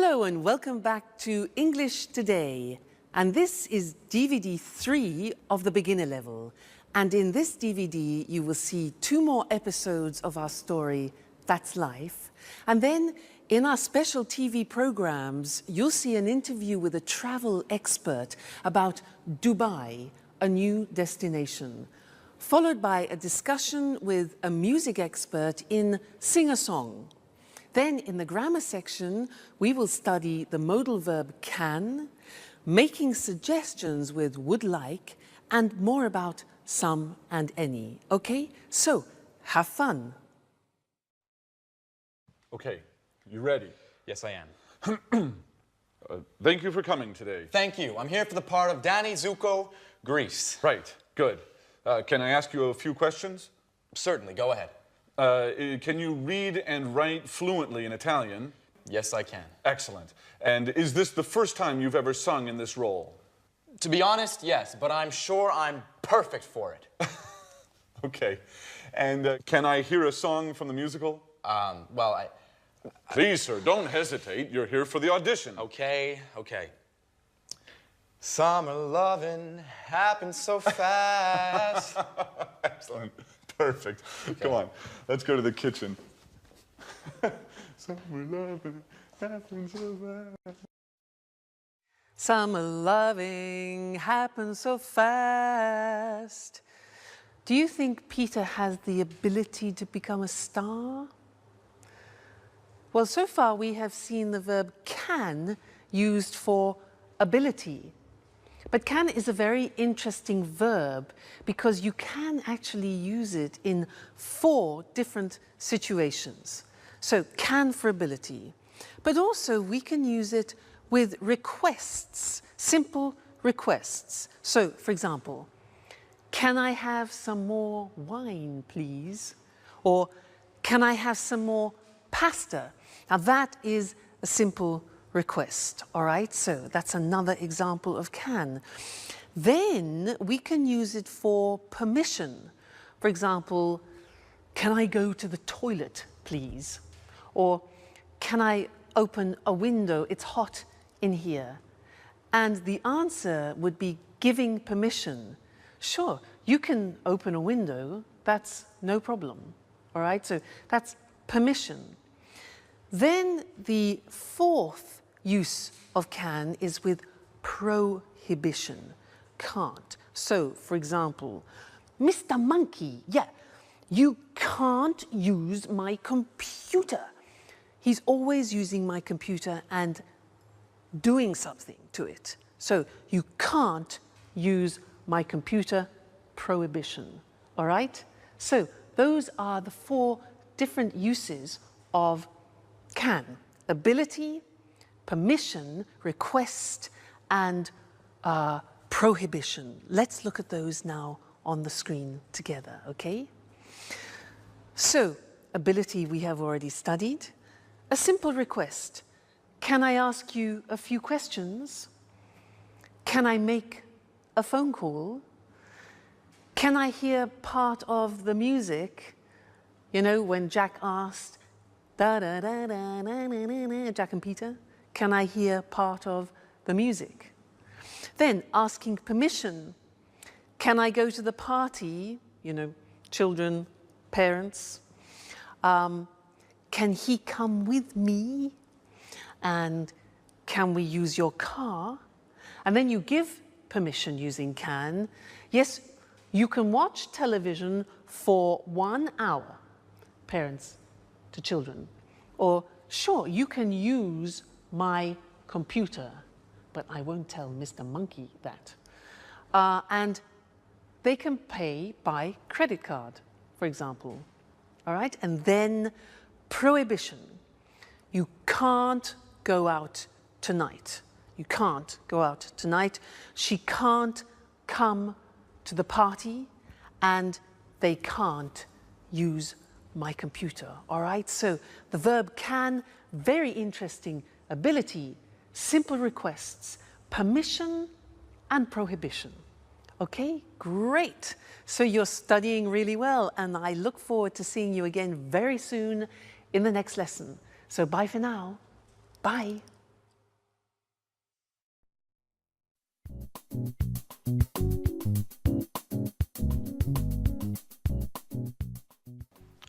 Hello and welcome back to English Today. And this is DVD 3 of the beginner level. And in this DVD, you will see 2 more episodes of our story, That's Life. And then in our special TV programs, you'll see an interview with a travel expert about Dubai, a new destination, followed by a discussion with a music expert in sing-a-song. Then in the grammar section, we will study the modal verb can, making suggestions with would like, and more about some and any. Okay, so have fun. Okay, you ready? Yes, I am. Thank you for coming today. Thank you. I'm here for the part of Danny Zuko, Greece. Right, good. Can I ask you a few questions? Certainly, go ahead. Can you read and write fluently in Italian? Yes, I can. Excellent. And is this the first time you've ever sung in this role? To be honest, yes, but I'm sure I'm perfect for it. Okay. And can I hear a song from the musical? Well, Please, sir, don't hesitate. You're here for the audition. Okay. Summer loving happens so fast. Excellent. Perfect. Okay. Come on. Let's go to the kitchen. Summer loving happens so fast. Summer loving happens so fast. Do you think Peter has the ability to become a star? Well, so far we have seen the verb can used for ability. But can is a very interesting verb because you can actually use it in 4 different situations. So can for ability, but also we can use it with requests, simple requests. So, for example, can I have some more wine, please? Or can I have some more pasta? Now that is a simple request, all right? So that's another example of can. Then we can use it for permission. For example, can I go to the toilet, please? Or can I open a window? It's hot in here. And the answer would be giving permission. Sure, you can open a window, that's no problem, all right? So that's permission. Then the 4th use of can is with prohibition, can't. So, for example, Mr. Monkey, yeah, you can't use my computer. He's always using my computer and doing something to it. So, you can't use my computer, prohibition, all right? So, those are the 4 different uses of can: ability, permission, request, and prohibition. Let's look at those now on the screen together, okay? So, ability we have already studied. A simple request. Can I ask you a few questions? Can I make a phone call? Can I hear part of the music? You know, when Jack asked, da da da da da da da, Jack and Peter, can I hear part of the music? Then asking permission, can I go to the party? You know, children, parents. Can he come with me? And can we use your car? And then you give permission using can. Yes, you can watch television for 1 hour, parents to children. Or, sure, you can use my computer, but I won't tell Mr. Monkey that. And they can pay by credit card, for example, all right? And then prohibition. You can't go out tonight. You can't go out tonight. She can't come to the party, and they can't use my computer, all right? So the verb can, very interesting, ability, simple requests, permission, and prohibition. Okay, great. So you're studying really well, and I look forward to seeing you again very soon in the next lesson. So bye for now. Bye.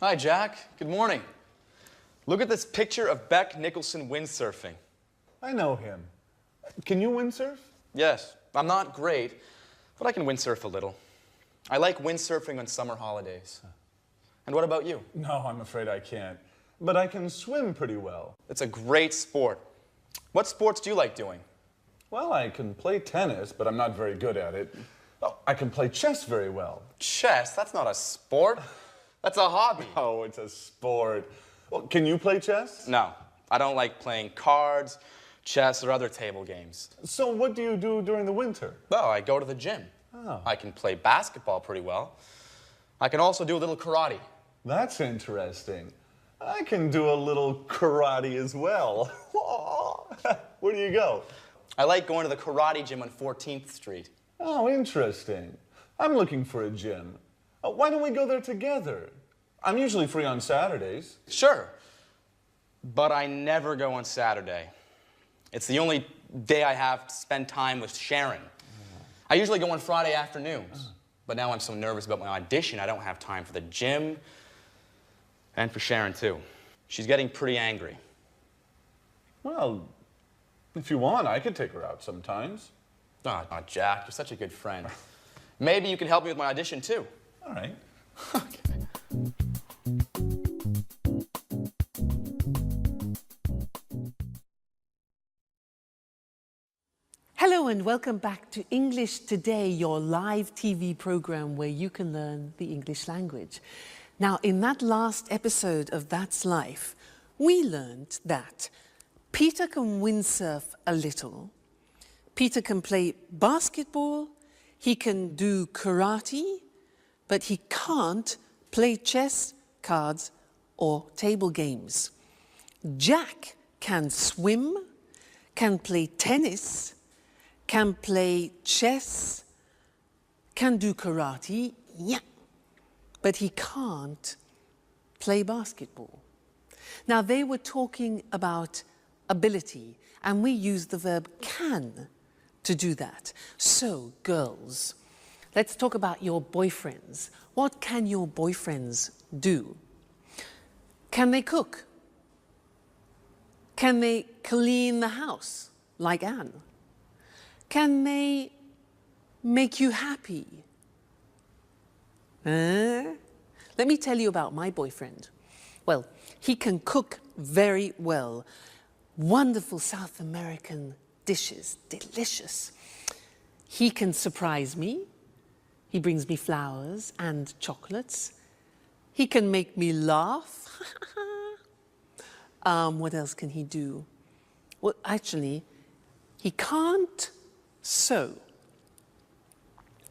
Hi, Jack. Good morning. Look at this picture of Beck Nicholson windsurfing. I know him. Can you windsurf? Yes, I'm not great, but I can windsurf a little. I like windsurfing on summer holidays. And what about you? No, I'm afraid I can't. But I can swim pretty well. It's a great sport. What sports do you like doing? Well, I can play tennis, but I'm not very good at it. Oh, I can play chess very well. Chess? That's not a sport. That's a hobby. Oh, it's a sport. Well, can you play chess? No, I don't like playing cards, chess, or other table games. So what do you do during the winter? Well, I go to the gym. Oh. I can play basketball pretty well. I can also do a little karate. That's interesting. I can do a little karate as well. Where do you go? I like going to the karate gym on 14th Street. Oh, interesting. I'm looking for a gym. Why don't we go there together? I'm usually free on Saturdays. Sure, but I never go on Saturday. It's the only day I have to spend time with Sharon. I usually go on Friday afternoons, but now I'm so nervous about my audition, I don't have time for the gym and for Sharon, too. She's getting pretty angry. Well, if you want, I could take her out sometimes. Oh, Jack, you're such a good friend. Maybe you can help me with my audition, too. All right. Okay. Hello and welcome back to English Today, your live TV program where you can learn the English language. Now, in that last episode of That's Life, we learned that Peter can windsurf a little, Peter can play basketball, he can do karate, but he can't play chess, cards, or table games. Jack can swim, can play tennis, can play chess, can do karate, yeah, but he can't play basketball. Now, they were talking about ability, and we use the verb can to do that. So, girls, let's talk about your boyfriends. What can your boyfriends do? Can they cook? Can they clean the house, like Anne? Can they make you happy? Let me tell you about my boyfriend. Well, he can cook very well. Wonderful South American dishes, delicious. He can surprise me. He brings me flowers and chocolates. He can make me laugh. What else can he do? Well, actually, he can't sew.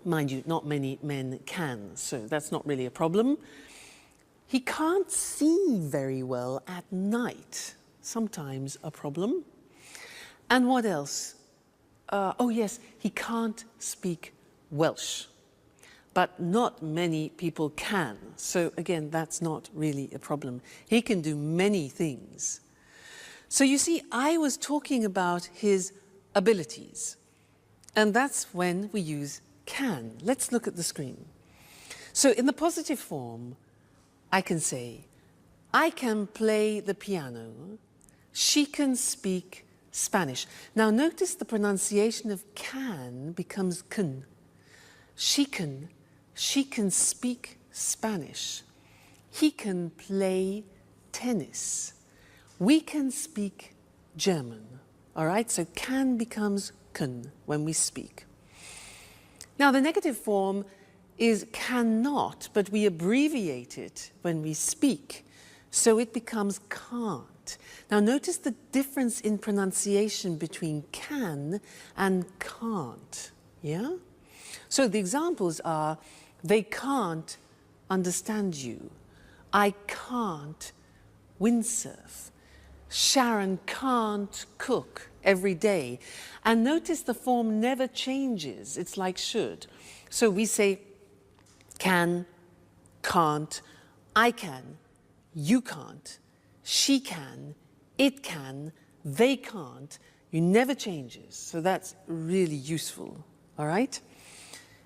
Mind you, not many men can sew. That's not really a problem. He can't see very well at night. Sometimes a problem. And what else? Oh yes, he can't speak Welsh. But not many people can. So again, that's not really a problem. He can do many things. So you see, I was talking about his abilities. And that's when we use can. Let's look at the screen. So in the positive form, I can say, I can play the piano. She can speak Spanish. Now notice the pronunciation of can becomes can. She can speak Spanish. He can play tennis. We can speak German. All right, so can becomes can when we speak. Now the negative form is cannot, but we abbreviate it when we speak, so it becomes can't. Now notice the difference in pronunciation between can and can't, yeah? So the examples are, they can't understand you. I can't windsurf. Sharon can't cook every day. And notice the form never changes. It's like should. So we say can, can't, I can, you can't, she can, it can, they can't. You never changes. So that's really useful, all right?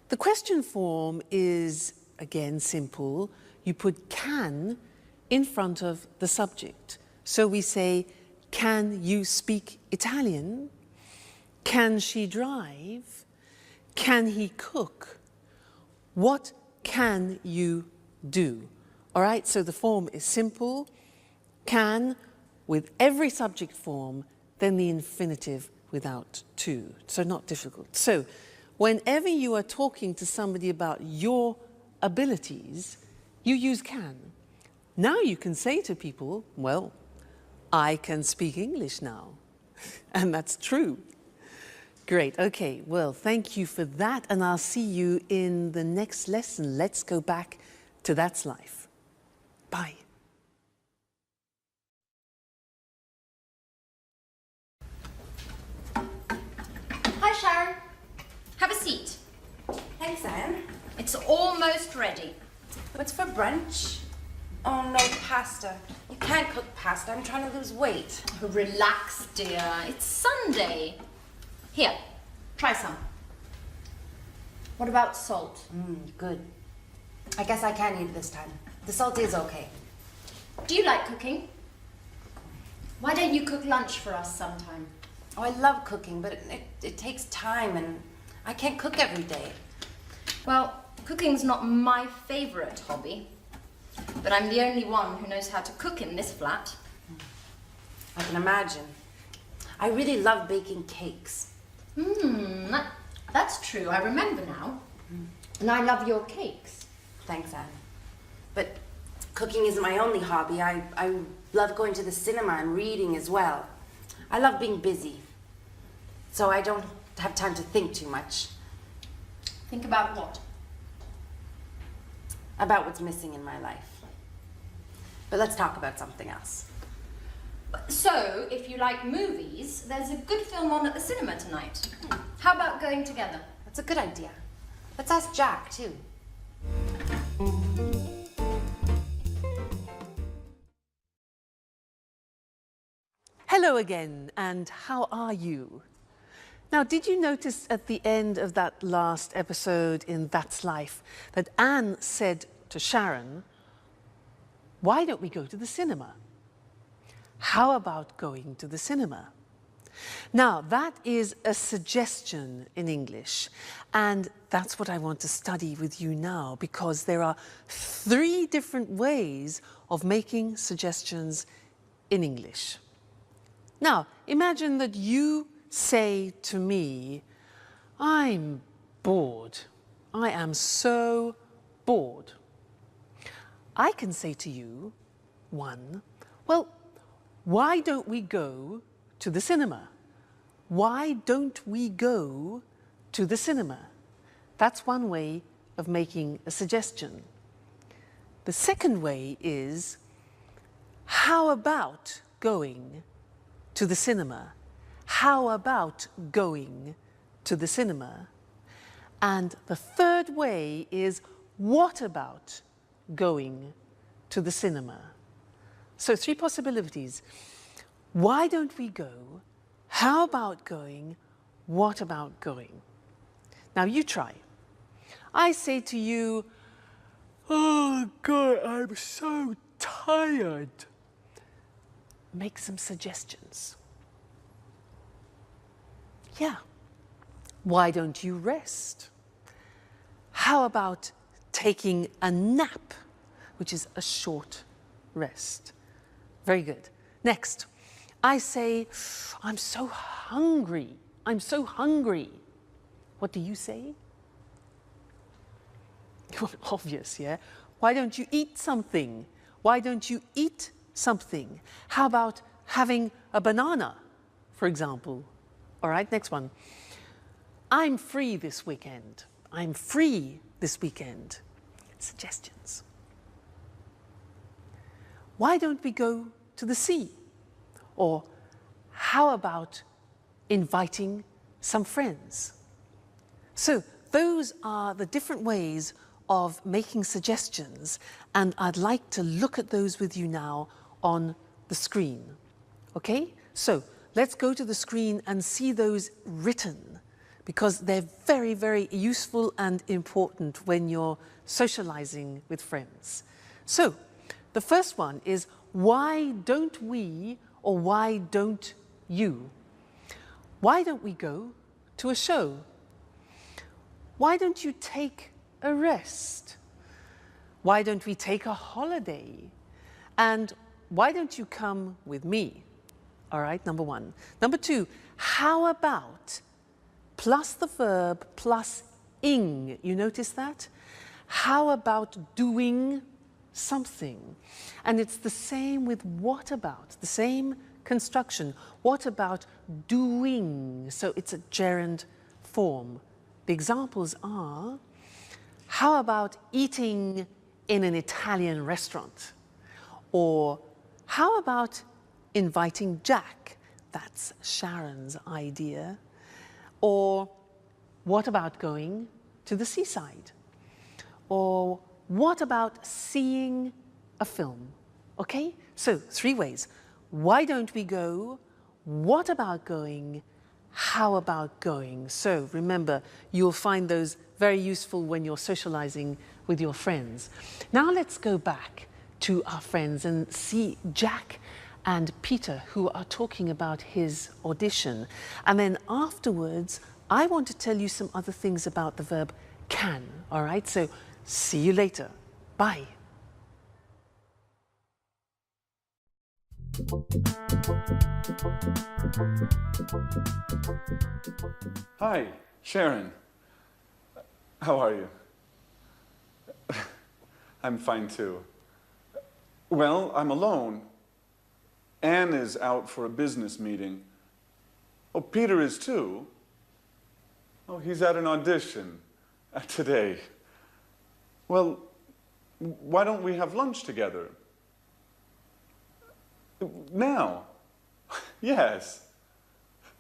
The question form is, again, simple. You put can in front of the subject. So we say, can you speak Italian? Can she drive? Can he cook? What can you do? All right, so the form is simple. Can with every subject form, then the infinitive without to. So not difficult. So whenever you are talking to somebody about your abilities, you use can. Now you can say to people, well, I can speak English now. And that's true. Great, okay, well, thank you for that, and I'll see you in the next lesson. Let's go back to That's Life. Bye. Hi, Sharon. Have a seat. Thanks, Anne. It's almost ready. What's for brunch? Oh, no, pasta. You can't cook pasta. I'm trying to lose weight. Relax, dear. It's Sunday. Here, try some. What about salt? Good. I guess I can eat it this time. The salt is okay. Do you like cooking? Why don't you cook lunch for us sometime? Oh, I love cooking, but it takes time, and I can't cook every day. Well, cooking's not my favorite hobby, but I'm the only one who knows how to cook in this flat. I can imagine. I really love baking cakes. That's true. I remember now. And I love your cakes. Thanks, Anne. But cooking isn't my only hobby. I love going to the cinema and reading as well. I love being busy, so I don't have time to think too much. Think about what? About what's missing in my life. But let's talk about something else. So, if you like movies, there's a good film on at the cinema tonight. How about going together? That's a good idea. Let's ask Jack, too. Hello again, and how are you? Now, did you notice at the end of that last episode in That's Life that Anne said to Sharon, why don't we go to the cinema? How about going to the cinema? Now, that is a suggestion in English, and that's what I want to study with you now, because there are 3 different ways of making suggestions in English. Now, imagine that you say to me, I'm bored. I am so bored. I can say to you, 1, well, why don't we go to the cinema? Why don't we go to the cinema? That's one way of making a suggestion. The second way is, how about going to the cinema? How about going to the cinema? And the third way is, what about going to the cinema? So 3 possibilities. Why don't we go? How about going? What about going? Now you try. I say to you, oh God, I'm so tired. Make some suggestions. Yeah. Why don't you rest? How about taking a nap, which is a short rest? Very good. Next, I say, I'm so hungry. I'm so hungry. What do you say? Obvious, yeah? Why don't you eat something? Why don't you eat something? How about having a banana, for example? All right, next one. I'm free this weekend. I'm free this weekend. Suggestions. Why don't we go to the sea? Or how about inviting some friends? So those are the different ways of making suggestions, and I'd like to look at those with you now on the screen. Okay? So let's go to the screen and see those written, because they're very, very useful and important when you're socializing with friends. So The first one is, why don't we, or why don't you? Why don't we go to a show? Why don't you take a rest? Why don't we take a holiday? And why don't you come with me? All right, number one. Number two, how about plus the verb plus ing? You notice that? How about doing something? And it's the same with what about, the same construction. What about doing? So it's a gerund form. The examples are, how about eating in an Italian restaurant? Or how about inviting Jack? That's Sharon's idea. Or what about going to the seaside? Or what about seeing a film? Okay, so 3 ways. Why don't we go? What about going? How about going? So remember, you'll find those very useful when you're socializing with your friends. Now let's go back to our friends and see Jack and Peter, who are talking about his audition. And then afterwards, I want to tell you some other things about the verb can, all right? So see you later. Bye. Hi, Sharon. How are you? I'm fine too. Well, I'm alone. Anne is out for a business meeting. Oh, Peter is too. Oh, he's at an audition today. Well, why don't we have lunch together? Now? Yes.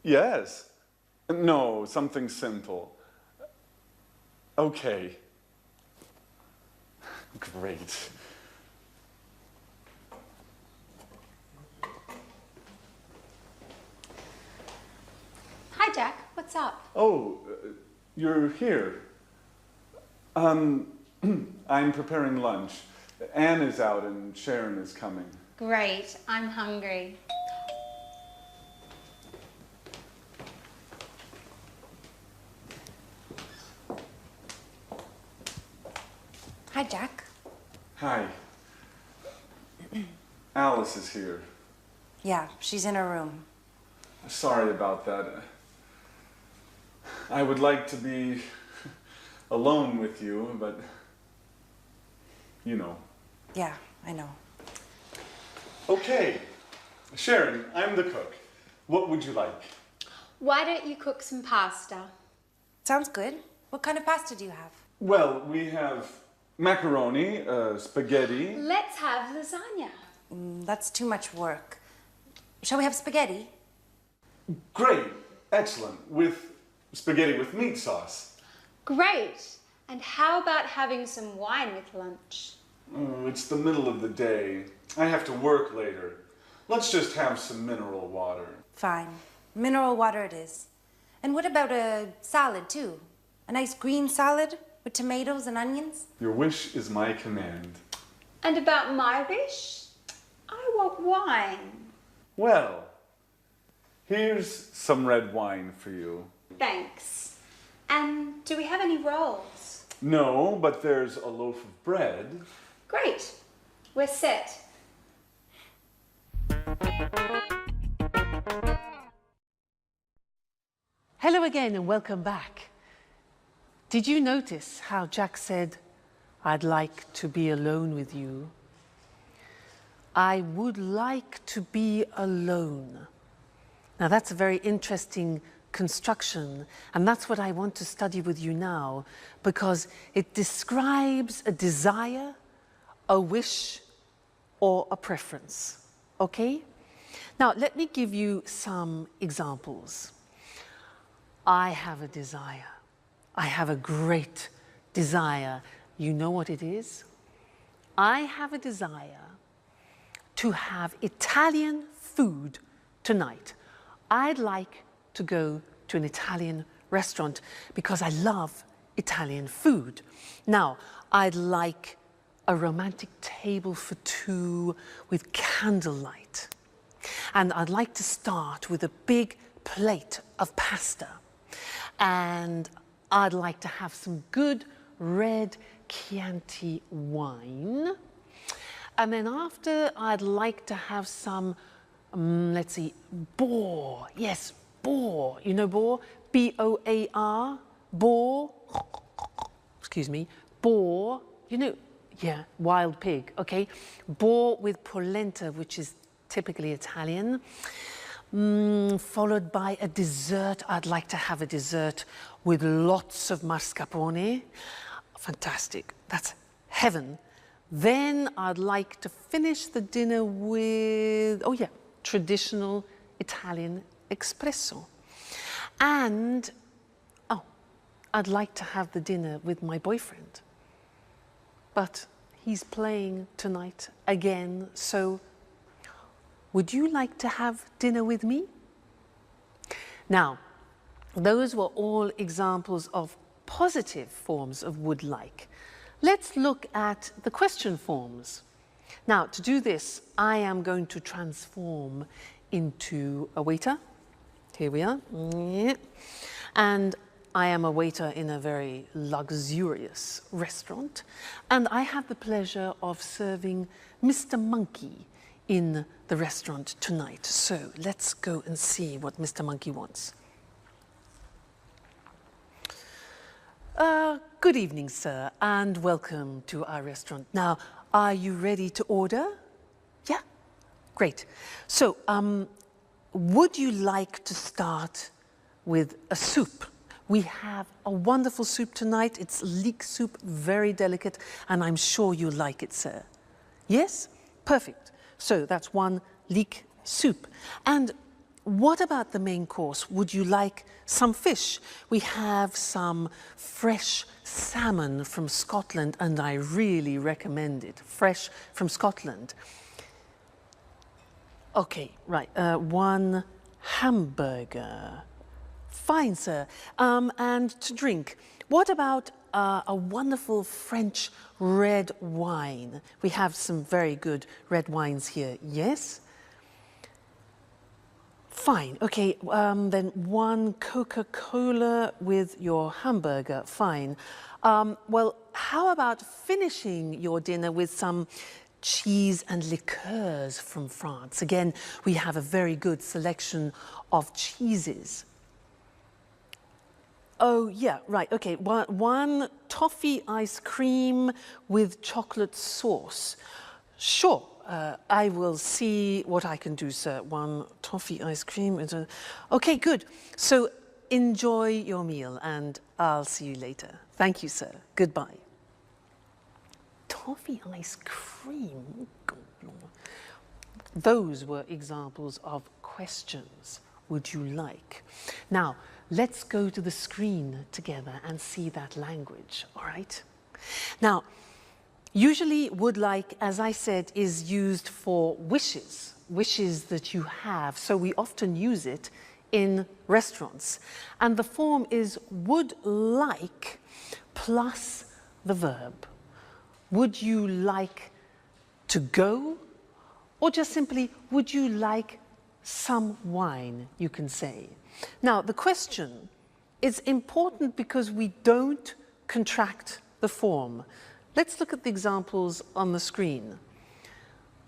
Yes. No, something simple. Okay. Great. Hi, Jack. What's up? Oh, you're here. I'm preparing lunch. Anne is out and Sharon is coming. Great. I'm hungry. Hi, Jack. Hi. Alice is here. Yeah, she's in her room. Sorry about that. I would like to be alone with you, but you know. Yeah, I know. Okay. Sharon, I'm the cook. What would you like? Why don't you cook some pasta? Sounds good. What kind of pasta do you have? Well, we have macaroni, spaghetti. Let's have lasagna. That's too much work. Shall we have spaghetti? Great. Excellent. With spaghetti with meat sauce. Great. And how about having some wine with lunch? Oh, it's the middle of the day. I have to work later. Let's just have some mineral water. Fine. Mineral water it is. And what about a salad, too? A nice green salad with tomatoes and onions? Your wish is my command. And about my wish? I want wine. Well, here's some red wine for you. Thanks. And do we have any rolls? No, but there's a loaf of bread. Great. We're set. Hello again and welcome back. Did you notice how Jack said, I'd like to be alone with you? I would like to be alone. Now that's a very interesting construction, and that's what I want to study with you now, because it describes a desire, a wish, or a preference, okay? Now let me give you some examples. I have a desire. I have a great desire. You know what it is? I have a desire to have Italian food tonight. I'd like to go to an Italian restaurant because I love Italian food. Now, I'd like a romantic table for two with candlelight. And I'd like to start with a big plate of pasta. And I'd like to have some good red Chianti wine. And then after, I'd like to have some, let's see, boar. Yes, boar. You know boar? B-O-A-R, boar. Excuse me, boar. You know, yeah, wild pig, okay? Boar with polenta, which is typically Italian. Followed by a dessert. I'd like to have a dessert with lots of mascarpone. Fantastic, that's heaven. Then I'd like to finish the dinner with, oh yeah, traditional Italian espresso. And, oh, I'd like to have the dinner with my boyfriend. But he's playing tonight again, so would you like to have dinner with me? Now, those were all examples of positive forms of would like. Let's look at the question forms. Now, to do this, I am going to transform into a waiter. Here we are. And I am a waiter in a very luxurious restaurant. And I have the pleasure of serving Mr. Monkey in the restaurant tonight. So let's go and see what Mr. Monkey wants. Good evening, sir, and welcome to our restaurant. Now, are you ready to order? Yeah, great. So, would you like to start with a soup? We have a wonderful soup tonight. It's leek soup, very delicate, and I'm sure you like it, sir. Yes? Perfect. So that's one leek soup. And what about the main course? Would you like some fish? We have some fresh salmon from Scotland, and I really recommend it. Fresh from Scotland. Okay, right. One hamburger. Fine, sir. And to drink, what about a wonderful French red wine? We have some very good red wines here, yes? Fine, okay, then one Coca-Cola with your hamburger, fine. Well, how about finishing your dinner with some cheese and liqueurs from France? Again, we have a very good selection of cheeses. Oh, yeah, right, okay. One toffee ice cream with chocolate sauce. Sure, I will see what I can do, sir. One toffee ice cream. Okay, good. So enjoy your meal, and I'll see you later. Thank you, sir. Goodbye. Toffee ice cream? Those were examples of questions. Would you like? Now, let's go to the screen together and see that language, all right? Now, usually would like, as I said, is used for wishes, wishes that you have. So we often use it in restaurants. And the form is would like plus the verb. Would you like to go? Or just simply, would you like some wine, you can say. Now, the question is important because we don't contract the form. Let's look at the examples on the screen.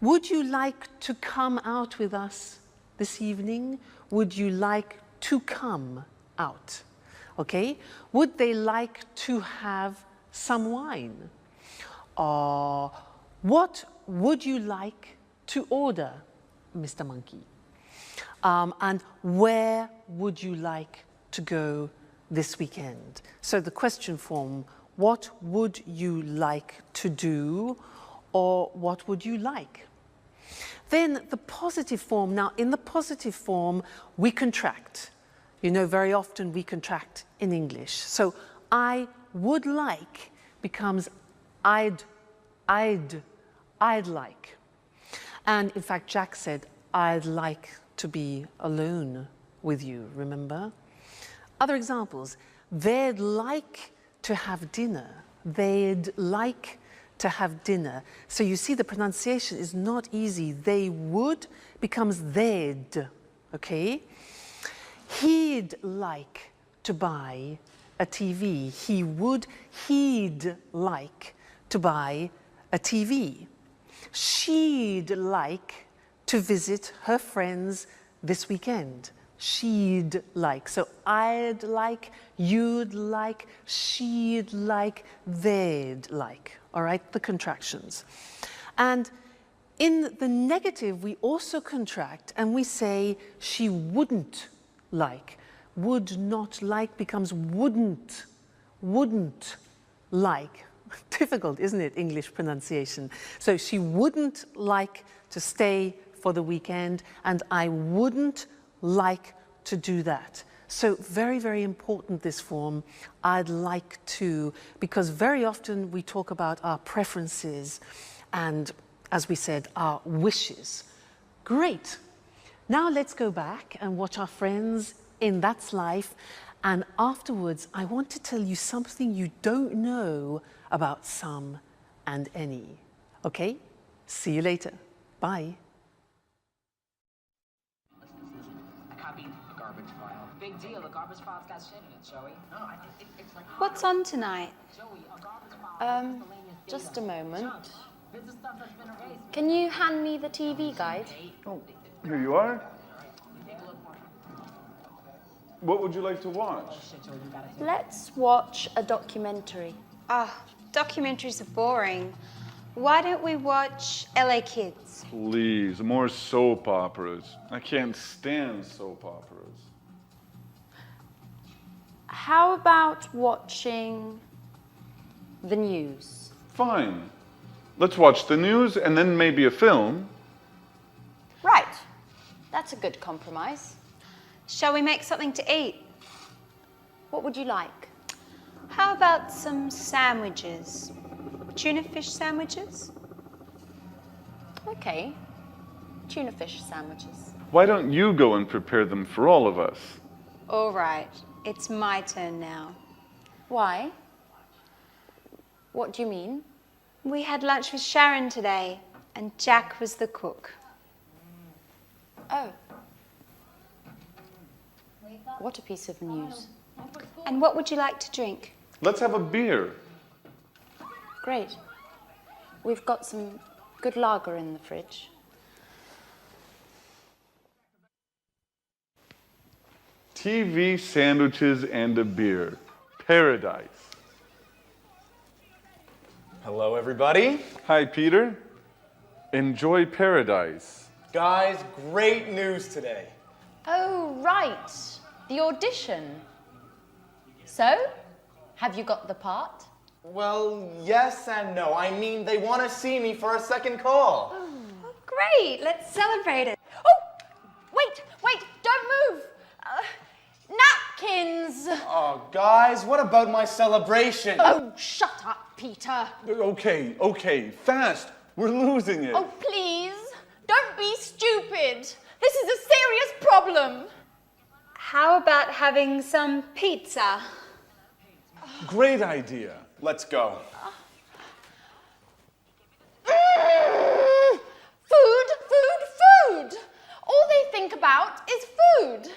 Would you like to come out with us this evening? Would you like to come out? Okay. Would they like to have some wine? What would you like to order, Mr. Monkey? And where would you like to go this weekend? So the question form, what would you like to do, or what would you like? Then the positive form. Now, in the positive form, we contract. You know, very often we contract in English. So I would like becomes I'd like. And in fact, Jack said, I'd like to be alone with you, remember? Other examples, they'd like to have dinner. They'd like to have dinner. So you see the pronunciation is not easy. They would becomes they'd, okay? He'd like to buy a TV. He'd like to buy a TV. She'd like to visit her friends this weekend. She'd like. So I'd like, you'd like, she'd like, they'd like. All right, the contractions. And in the negative, we also contract and we say she wouldn't like. Would not like becomes wouldn't like. Difficult, isn't it, English pronunciation? So she wouldn't like to stay for the weekend, and I wouldn't like to do that. So very, very important, this form, I'd like to, because very often we talk about our preferences and, as we said, our wishes. Great. Now let's go back and watch our friends in That's Life, and afterwards I want to tell you something you don't know about some and any. Okay? See you later. Bye. Big deal, the garbage file's got shit in it, Joey. No, I think it's like... What's on tonight? Joey, a garbage file... Just a moment. This is stuff that's been erased. Can you hand me the TV guide? Oh, here you are. What would you like to watch? Let's watch a documentary. Documentaries are boring. Why don't we watch LA Kids? Please, more soap operas. I can't stand soap operas. How about watching the news? Fine. Let's watch the news and then maybe a film. Right. That's a good compromise. Shall we make something to eat? What would you like? How about some sandwiches? Tuna fish sandwiches? Okay. Tuna fish sandwiches. Why don't you go and prepare them for all of us? All right, it's my turn now. Why? What do you mean? We had lunch with Sharon today, and Jack was the cook. Oh. What a piece of news. And what would you like to drink? Let's have a beer. Great. We've got some good lager in the fridge. TV, sandwiches, and a beer. Paradise. Hello, everybody. Hi, Peter. Enjoy paradise. Guys, great news today. Oh, right. The audition. So, have you got the part? Well, yes and no. I mean, they want to see me for a second call. Oh, great, let's celebrate it. Oh! Wait, don't move! Napkins! Oh, guys, what about my celebration? Oh, shut up, Peter. Okay, fast. We're losing it. Oh, please, don't be stupid. This is a serious problem. How about having some pizza? Great idea. Let's go. Food! All they think about is food.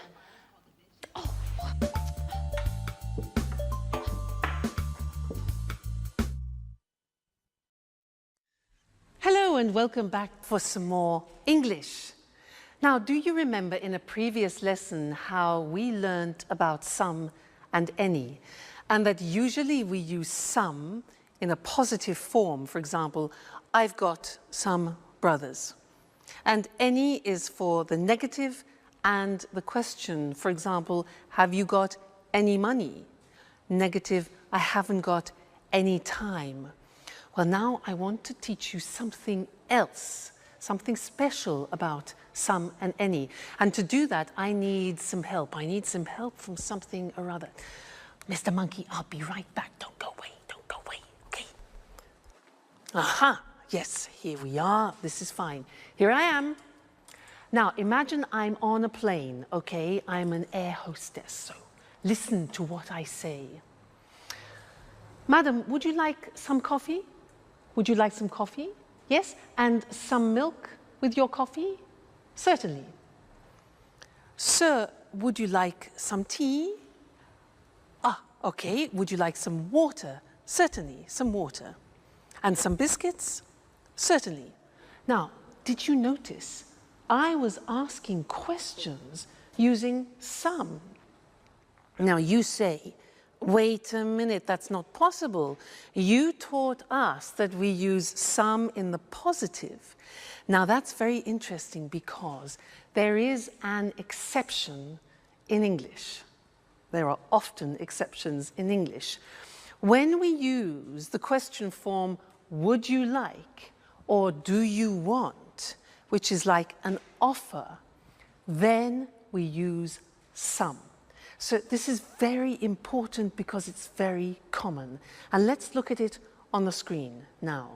Hello and welcome back for some more English. Now, do you remember in a previous lesson how we learned about some and any, and that usually we use some in a positive form? For example, I've got some brothers. And any is for the negative and the question. For example, have you got any money? Negative, I haven't got any time. Well, now I want to teach you something else, something special about some and any. And to do that, I need some help. I need some help from something or other. Mr. Monkey, I'll be right back. Don't go away, okay? Aha, yes, here we are. This is fine. Here I am. Now, imagine I'm on a plane, okay? I'm an air hostess, so listen to what I say. Madam, would you like some coffee? Would you like some coffee? Yes? And some milk with your coffee? Certainly. Sir, would you like some tea? Ah, okay. Would you like some water? Certainly, some water. And some biscuits? Certainly. Now, did you notice I was asking questions using some? Now you say, wait a minute, that's not possible. You taught us that we use some in the positive. Now that's very interesting because there is an exception in English. There are often exceptions in English. When we use the question form, would you like, or do you want, which is like an offer, then we use some. So this is very important because it's very common. And let's look at it on the screen now.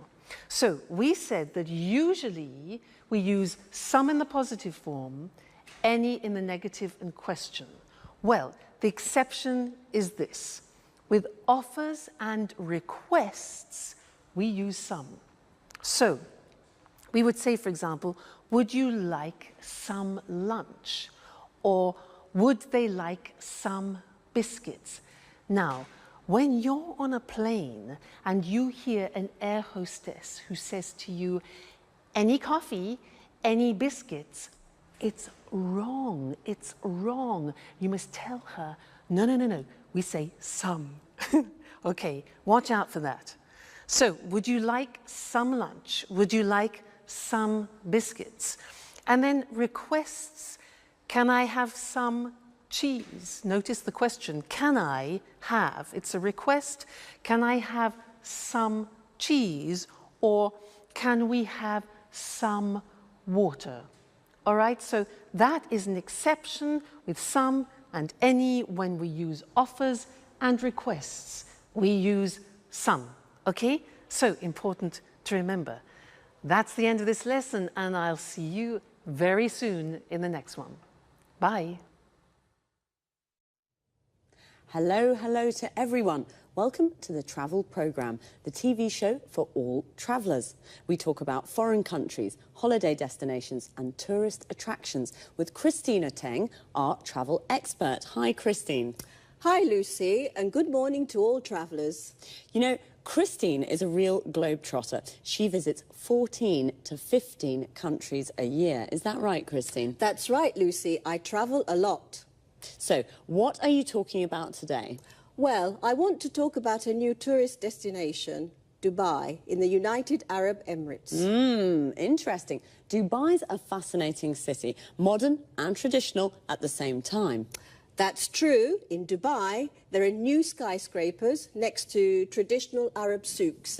So we said that usually we use some in the positive form, any in the negative and question. Well, the exception is this. With offers and requests, we use some. So we would say, for example, would you like some lunch? Or would they like some biscuits? Now, when you're on a plane and you hear an air hostess who says to you, any coffee, any biscuits, it's wrong, it's wrong. You must tell her, no, no, no, no, we say some. Okay, watch out for that. So, would you like some lunch? Would you like some biscuits? And then requests, can I have some cheese? Notice the question, can I have? It's a request. Can I have some cheese? Or can we have some water? All right, so that is an exception with some and any when we use offers and requests. We use some, okay? So important to remember. That's the end of this lesson, and I'll see you very soon in the next one. Bye. Hello, hello to everyone. Welcome to the Travel Programme, the TV show for all travellers. We talk about foreign countries, holiday destinations and tourist attractions with Christina Teng, our travel expert. Hi, Christine. Hi, Lucy, and good morning to all travellers. You know, Christine is a real globetrotter. She visits 14 to 15 countries a year. Is that right, Christine? That's right, Lucy. I travel a lot. So, what are you talking about today? Well, I want to talk about a new tourist destination, Dubai, in the United Arab Emirates. Interesting. Dubai's a fascinating city, modern and traditional at the same time. That's true. In Dubai, there are new skyscrapers next to traditional Arab souks.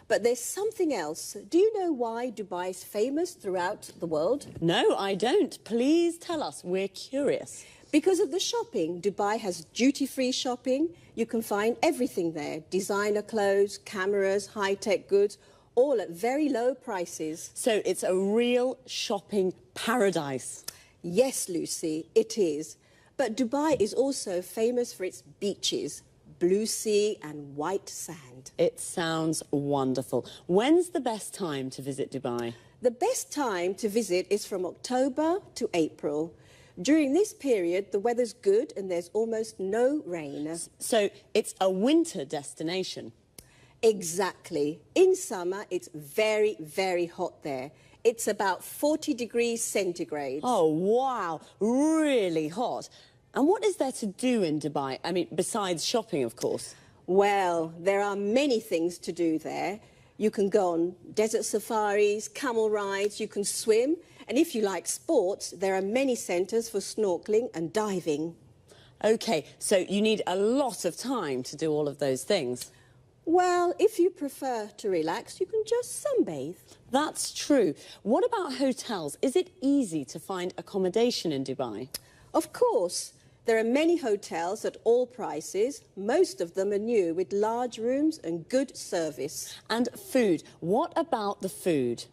But there's something else. Do you know why Dubai is famous throughout the world? No, I don't. Please tell us. We're curious. Because of the shopping. Dubai has duty-free shopping. You can find everything there. Designer clothes, cameras, high-tech goods, all at very low prices. So it's a real shopping paradise. Yes, Lucy, it is. But Dubai is also famous for its beaches, blue sea and white sand. It sounds wonderful. When's the best time to visit Dubai? The best time to visit is from October to April. During this period, the weather's good and there's almost no rain. So it's a winter destination? Exactly. In summer, it's very, very hot there. It's about 40 degrees centigrade. Oh, wow. Really hot. And what is there to do in Dubai? I mean, besides shopping, of course. Well, there are many things to do there. You can go on desert safaris, camel rides, you can swim. And if you like sports, there are many centres for snorkeling and diving. OK, so you need a lot of time to do all of those things. Well, if you prefer to relax, you can just sunbathe. That's true. What about hotels? Is it easy to find accommodation in Dubai? Of course. There are many hotels at all prices. Most of them are new, with large rooms and good service. And food. What about the food?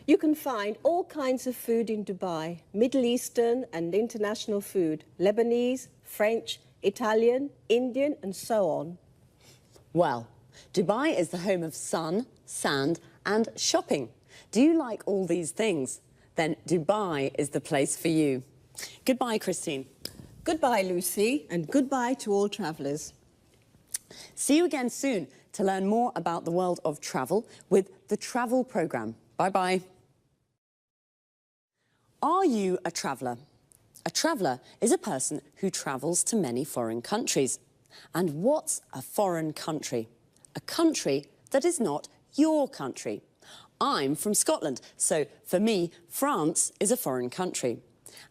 You can find all kinds of food in Dubai. Middle Eastern and international food. Lebanese, French, Italian, Indian and so on. Well, Dubai is the home of sun, sand and shopping. Do you like all these things? Then Dubai is the place for you. Goodbye, Christine. Goodbye, Lucy, and goodbye to all travellers. See you again soon to learn more about the world of travel with the Travel Programme. Bye-bye. Are you a traveller? A traveller is a person who travels to many foreign countries. And what's a foreign country? A country that is not your country. I'm from Scotland, so for me, France is a foreign country.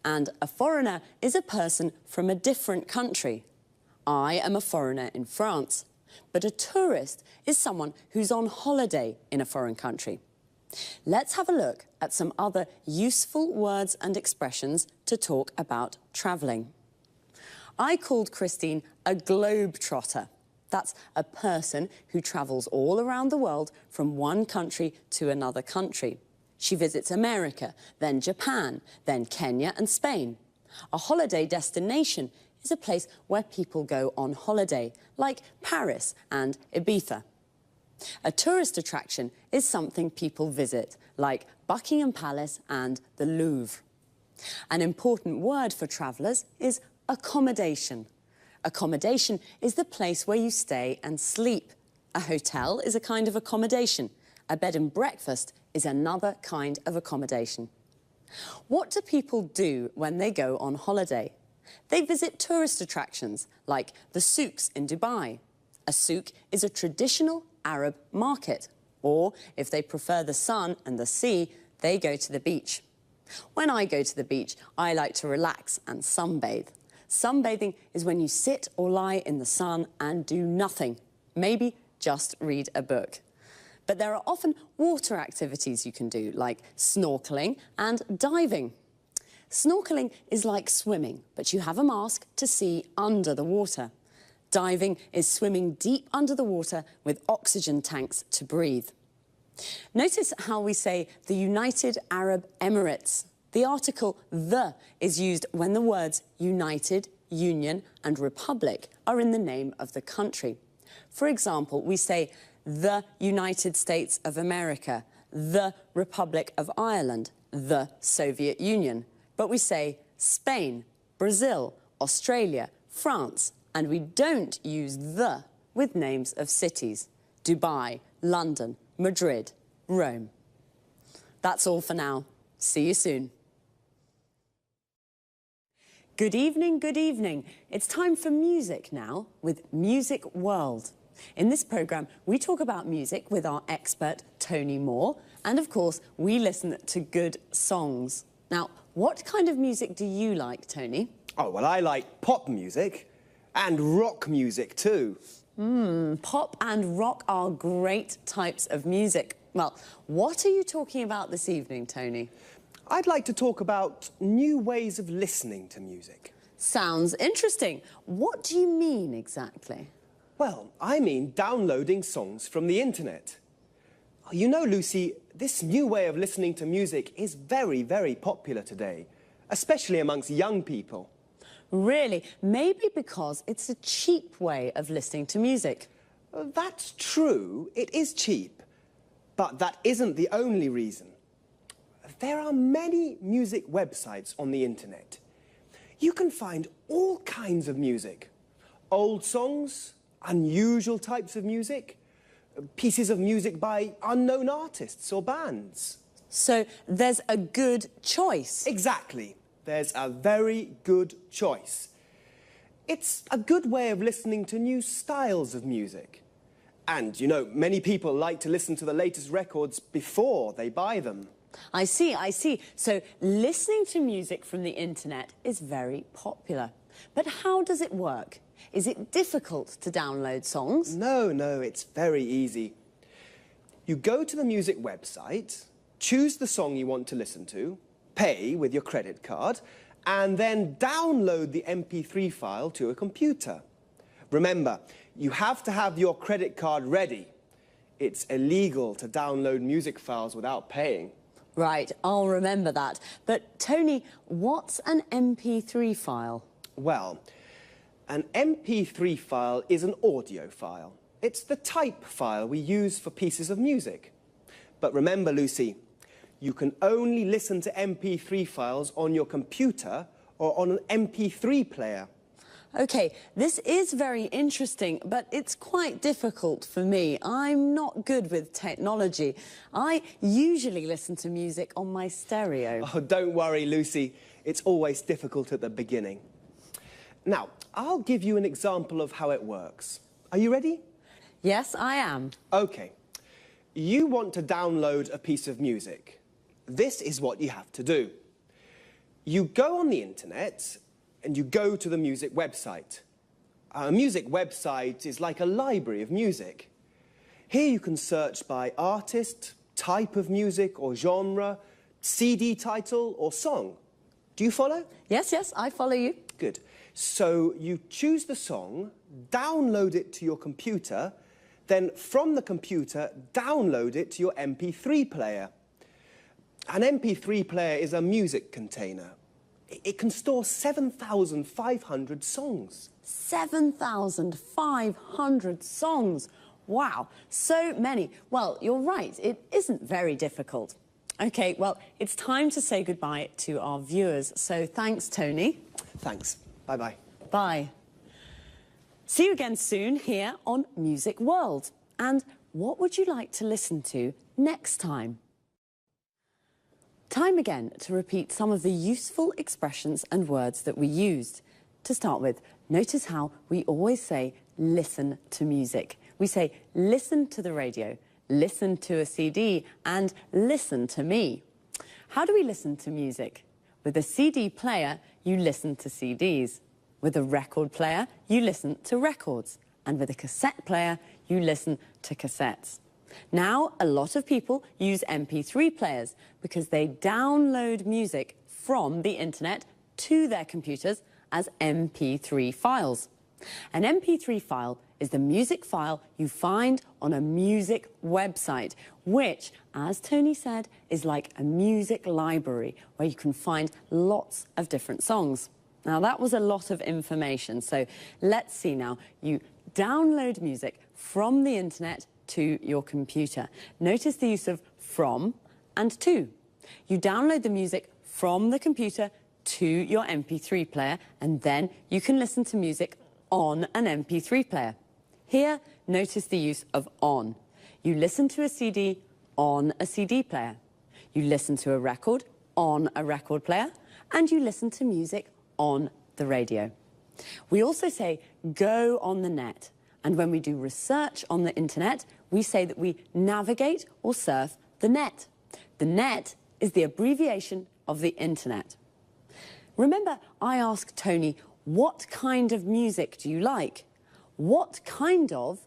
And a foreigner is a person from a different country. I am a foreigner in France, but a tourist is someone who's on holiday in a foreign country. Let's have a look at some other useful words and expressions to talk about travelling. I called Christine a globetrotter. That's a person who travels all around the world from one country to another country. She visits America, then Japan, then Kenya and Spain. A holiday destination is a place where people go on holiday, like Paris and Ibiza. A tourist attraction is something people visit, like Buckingham Palace and the Louvre. An important word for travellers is accommodation. Accommodation is the place where you stay and sleep. A hotel is a kind of accommodation. A bed and breakfast is another kind of accommodation. What do people do when they go on holiday? They visit tourist attractions like the souks in Dubai. A souk is a traditional Arab market. Or, if they prefer the sun and the sea, they go to the beach. When I go to the beach, I like to relax and sunbathe. Sunbathing is when you sit or lie in the sun and do nothing. Maybe just read a book. But there are often water activities you can do, like snorkeling and diving. Snorkeling is like swimming, but you have a mask to see under the water. Diving is swimming deep under the water with oxygen tanks to breathe. Notice how we say the United Arab Emirates. The article "the" is used when the words United, Union and Republic are in the name of the country. For example, we say the United States of America, the Republic of Ireland, the Soviet Union. But we say Spain, Brazil, Australia, France, and we don't use the with names of cities. Dubai, London, Madrid, Rome. That's all for now. See you soon. Good evening, good evening. It's time for music now with Music World. In this programme, we talk about music with our expert, Tony Moore, and of course, we listen to good songs. Now, what kind of music do you like, Tony? Oh, well, I like pop music and rock music too. Pop and rock are great types of music. Well, what are you talking about this evening, Tony? I'd like to talk about new ways of listening to music. Sounds interesting. What do you mean exactly? Well, I mean downloading songs from the internet. You know, Lucy, this new way of listening to music is very, very popular today, especially amongst young people. Really? Maybe because it's a cheap way of listening to music. That's true, it is cheap, but that isn't the only reason. There are many music websites on the internet. You can find all kinds of music. Old songs, unusual types of music, pieces of music by unknown artists or bands. So there's a good choice. Exactly. There's a very good choice. It's a good way of listening to new styles of music. And, you know, many people like to listen to the latest records before they buy them. I see. So listening to music from the internet is very popular. But how does it work? Is it difficult to download songs? No, it's very easy. You go to the music website, choose the song you want to listen to, pay with your credit card, and then download the MP3 file to a computer. Remember, you have to have your credit card ready. It's illegal to download music files without paying. Right, I'll remember that. But, Tony, what's an MP3 file? Well, an MP3 file is an audio file. It's the type file we use for pieces of music. But remember, Lucy, you can only listen to MP3 files on your computer or on an MP3 player. OK, this is very interesting, but it's quite difficult for me. I'm not good with technology. I usually listen to music on my stereo. Oh, don't worry, Lucy. It's always difficult at the beginning. Now, I'll give you an example of how it works. Are you ready? Yes, I am. OK. You want to download a piece of music. This is what you have to do. You go on the internet and you go to the music website. A music website is like a library of music. Here you can search by artist, type of music or genre, CD title or song. Do you follow? Yes, yes, I follow you. Good. So you choose the song, download it to your computer, then from the computer, download it to your MP3 player. An MP3 player is a music container. It can store 7,500 songs. 7,500 songs. Wow, so many. Well, you're right, it isn't very difficult. OK, well, it's time to say goodbye to our viewers. So thanks, Tony. Thanks. Bye-bye. Bye. See you again soon here on Music World. And what would you like to listen to next time? Time again to repeat some of the useful expressions and words that we used. To start with, notice how we always say listen to music. We say listen to the radio, listen to a CD, and listen to me. How do we listen to music? With a CD player, you listen to CDs. With a record player, you listen to records. And with a cassette player, you listen to cassettes. Now, a lot of people use MP3 players because they download music from the internet to their computers as MP3 files. An MP3 file is the music file you find on a music website, which, as Tony said, is like a music library where you can find lots of different songs. Now, that was a lot of information, so let's see now. You download music from the internet to your computer. Notice the use of from and to. You download the music from the computer to your MP3 player, and then you can listen to music on an MP3 player. Here, notice the use of on. You listen to a CD on a CD player. You listen to a record on a record player, and you listen to music on the radio. We also say go on the net. And when we do research on the internet, we say that we navigate or surf the net. The net is the abbreviation of the internet. Remember, I asked Tony, what kind of music do you like? What kind of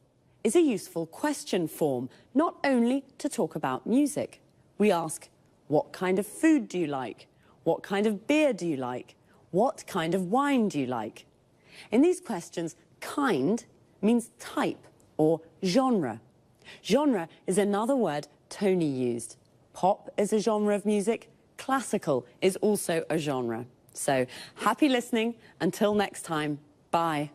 is a useful question form, not only to talk about music. We ask, what kind of food do you like? What kind of beer do you like? What kind of wine do you like? In these questions, kind means type or genre. Genre is another word Tony used. Pop is a genre of music. Classical is also a genre. So happy listening. Until next time, bye.